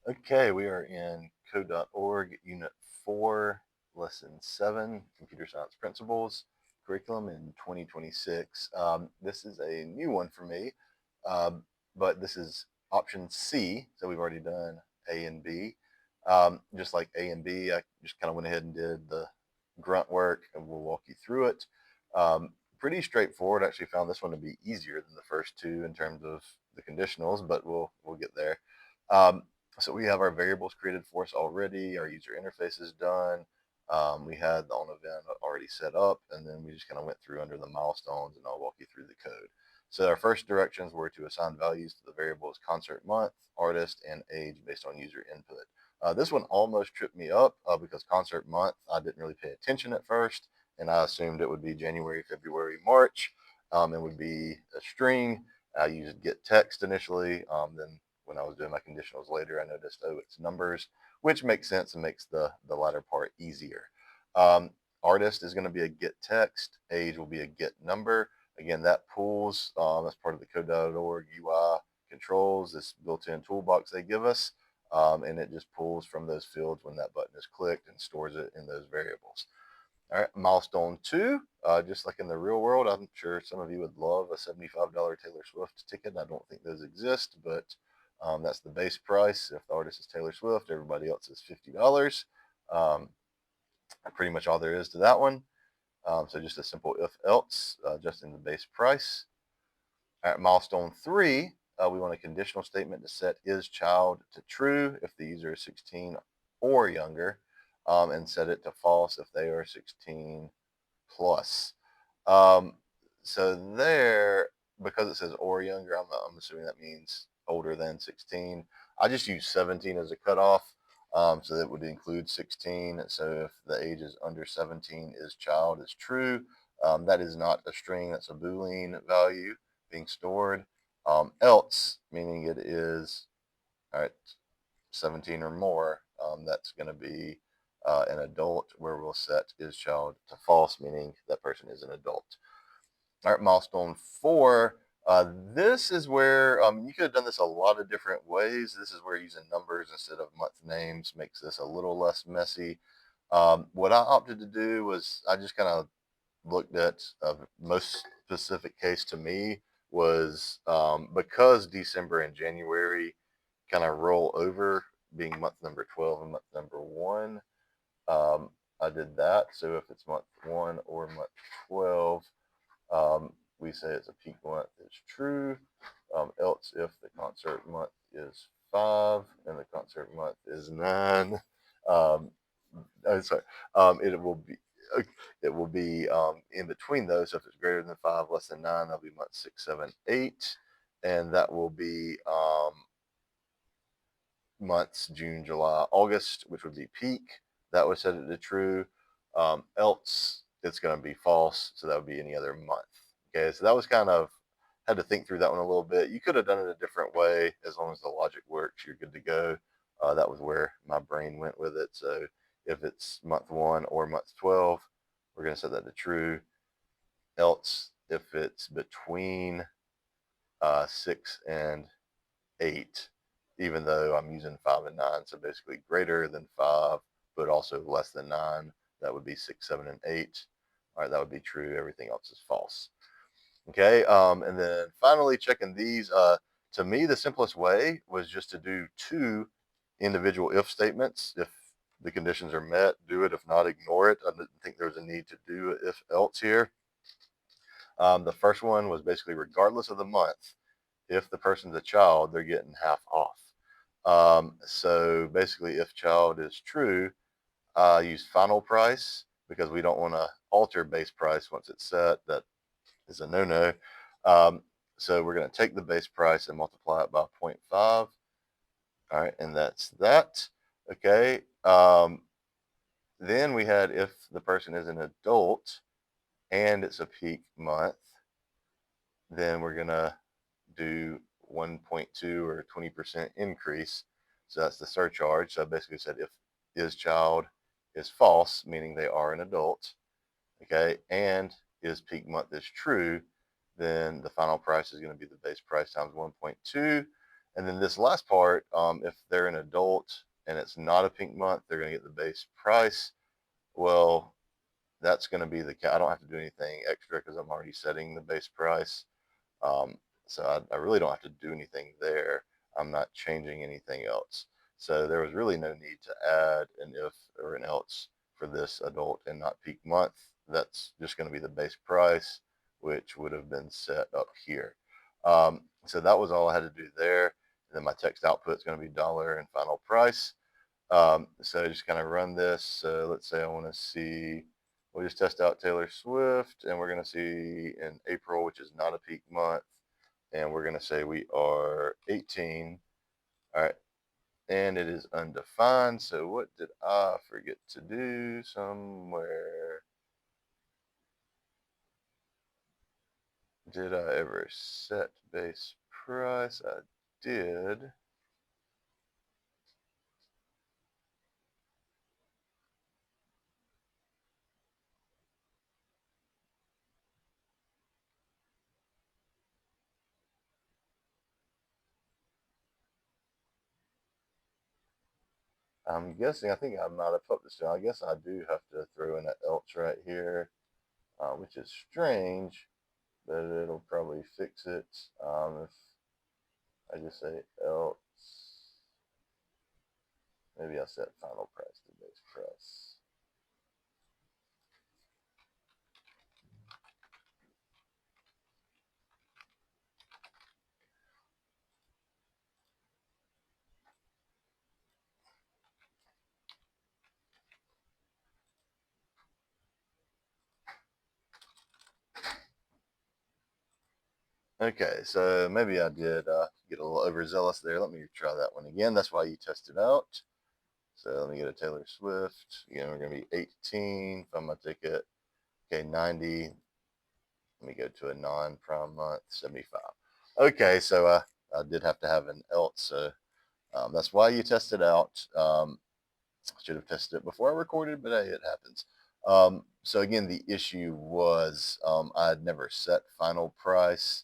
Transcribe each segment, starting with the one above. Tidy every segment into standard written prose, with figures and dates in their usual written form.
Okay, we are in code.org, Unit 4, Lesson 7, Computer Science Principles, Curriculum in 2026. This is a new one for me, um, but this is option C, so we've already done A and B. Just like A and B, I just kind of went ahead and did the grunt work, and we'll walk you through it. Pretty straightforward. I actually found this one to be easier than the first two in terms of the conditionals, but we'll get there. Um, so we have our variables created for us already. Our user interface is done. We had the on event already set up, and then we just kind of went through under the milestones, and I'll walk you through the code. So our first directions were to assign values to the variables concert month, artist, and age based on user input. This one almost tripped me up because concert month, I didn't really pay attention at first, and I assumed it would be January, February, March, and would be a string. I used get text initially, then when I was doing my conditionals later, I noticed, oh, it's numbers, which makes sense and makes the latter part easier. Um, Artist is going to be a get text. Age will be a get number. Again, that pulls, that's part of the code.org UI controls, this built-in toolbox they give us, and it just pulls from those fields when that button is clicked and stores it in those variables. All right, milestone 2, just like in the real world, I'm sure some of you would love a $75 Taylor Swift ticket. I don't think those exist, but that's the base price. If the artist is Taylor Swift, everybody else is $50. Um, Pretty much all there is to that one. So just a simple if else, just in the base price. All right, milestone 3, we want a conditional statement to set is child to true if the user is 16 or younger, and set it to false if they are 16 plus. Um, so there, because it says or younger, I'm assuming that means older than 16. I just use 17 as a cutoff, so that would include 16. So if the age is under 17, is child is true. That is not a string, that's a Boolean value being stored. Else, meaning it is, all right, 17 or more, that's going to be an adult, where we'll set is child to false, meaning that person is an adult. All right, milestone 4. This is where you could have done this a lot of different ways. This is where using numbers instead of month names makes this a little less messy. What I opted to do was I just kind of looked at a most specific case to me was because December and January kind of roll over, being month number 12 and month number 1. I did that. So if it's month 1 or month 12, we say it's a peak month, it's true. Else if the concert month is 5 and the concert month is 9, um, oh, sorry, it will be in between those. So if it's greater than 5, less than 9, that'll be month 6, 7, 8, and that will be months June, July, August, which would be peak. That would set it to true. Else it's going to be false, so that would be any other month. Okay, so that was kind of, had to think through that one a little bit. You could have done it a different way. As long as the logic works, you're good to go. That was where my brain went with it. So if it's month 1 or month 12, we're going to set that to true. Else if it's between 6 and 8, even though I'm using 5 and 9. So basically greater than 5, but also less than 9. That would be 6, 7, and 8. All right, that would be true. Everything else is false. Okay, and then finally checking these. To me, the simplest way was just to do 2 individual if statements. If the conditions are met, do it. If not, ignore it. I didn't think there was a need to do if else here. The first one was basically regardless of the month, if the person's a child, they're getting half off. So basically, if child is true, use final price because we don't want to alter base price once it's set. That is a no-no. So we're going to take the base price and multiply it by 0.5. All right, and that's that. Okay. Then we had if the person is an adult and it's a peak month, then we're going to do 1.2 or 20% increase. So that's the surcharge. So I basically said if is child is false, meaning they are an adult, okay, and is peak month is true, then the final price is going to be the base price times 1.2, And then this last part, if they're an adult and it's not a peak month, they're going to get the base price. Well, that's going to be I don't have to do anything extra because I'm already setting the base price. Um, so I really don't have to do anything there. I'm not changing anything else. So there was really no need to add an if or an else for this adult and not peak month. That's just going to be the base price, which would have been set up here. So that was all I had to do there. And then my text output is going to be dollar and final price. So just kind of run this. So let's say I want to see, we'll just test out Taylor Swift, and we're going to see in April, which is not a peak month, and we're going to say we are 18. All right, and it is undefined. So what did I forget to do somewhere? Did I ever set base price? I did. I'm guessing, I think I might have put this down. I guess I do have to throw in an else right here, which is strange, but it'll probably fix it. If I just say else, maybe I'll set final price to base price. Okay, so maybe I did get a little overzealous there. Let me try that one again. That's why you test it out. So let me get a Taylor Swift. Again, we're going to be 18. If I'm going to take it, okay, 90. Let me go to a non-prime month, 75. Okay, so I did have to have an else. So that's why you test it out. I should have tested it before I recorded, but hey, it happens. So again, the issue was I had never set final price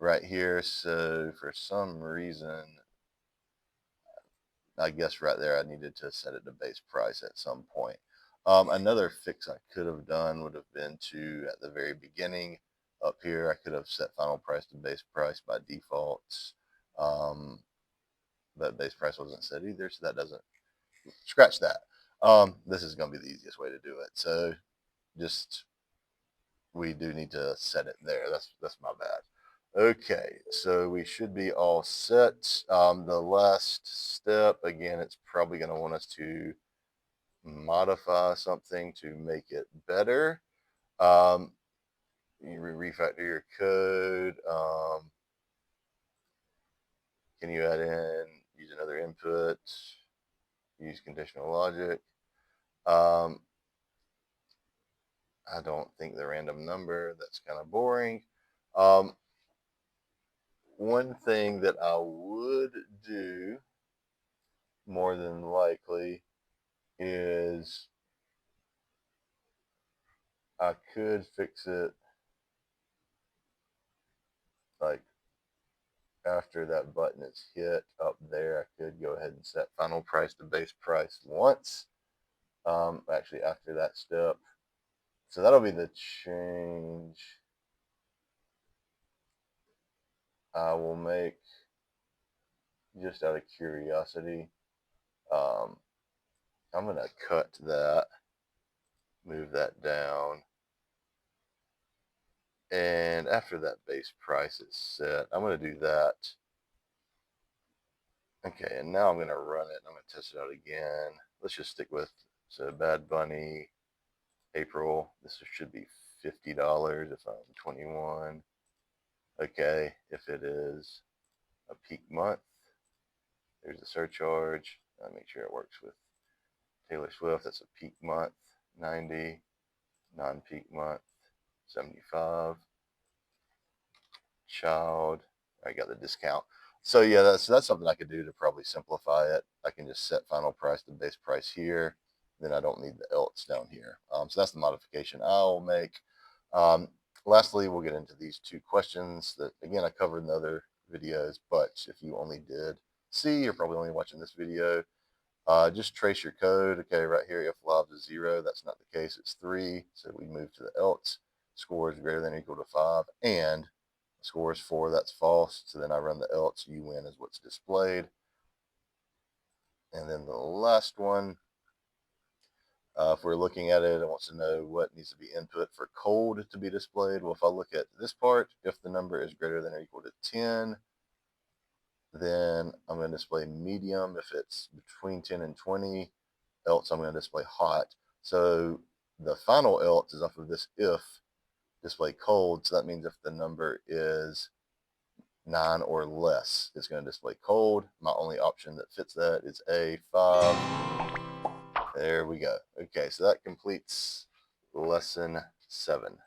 right here. So for some reason, I guess right there, I needed to set it to base price at some point. Another fix I could have done would have been to, at the very beginning up here, I could have set final price to base price by default. Um, but base price wasn't set either, so that doesn't, scratch that. This is going to be the easiest way to do it. So just, we do need to set it there. That's my bad. Okay, so we should be all set. The last step, again, it's probably going to want us to modify something to make it better. Um, you refactor your code. Can you add in, use another input, use conditional logic? Um, I don't think the random number, that's kind of boring. Um, one thing that I would do more than likely is I could fix it like after that button is hit up there. I could go ahead and set final price to base price once. Actually, after that step. So that'll be the change I will make just out of curiosity. Um, I'm going to cut that, move that down. And after that base price is set, I'm going to do that. Okay, and now I'm going to run it. I'm going to test it out again. Let's just stick with, so Bad Bunny, April. This should be $50 if I'm 21. Okay, if it is a peak month, there's a surcharge. I'll make sure it works with Taylor Swift. That's a peak month, 90. Non-peak month, 75. Child, I got the discount. So yeah, that's something I could do to probably simplify it. I can just set final price to base price here. Then I don't need the else down here. So that's the modification I'll make. Lastly, we'll get into these two questions that, again, I covered in the other videos, but if you only did C, you're probably only watching this video. Just trace your code. Okay, right here, if live is 0, that's not the case, it's 3. So we move to the else. Score is greater than or equal to 5, and score is 4, that's false. So then I run the else, you win is what's displayed. And then the last one, if we're looking at it, it wants to know what needs to be input for cold to be displayed. Well, if I look at this part, if the number is greater than or equal to 10, then I'm going to display medium. If it's between 10 and 20, else I'm going to display hot. So the final else is off of this if display cold. So that means if the number is 9 or less, it's going to display cold. My only option that fits that is A, 5. There we go. Okay, so that completes lesson 7.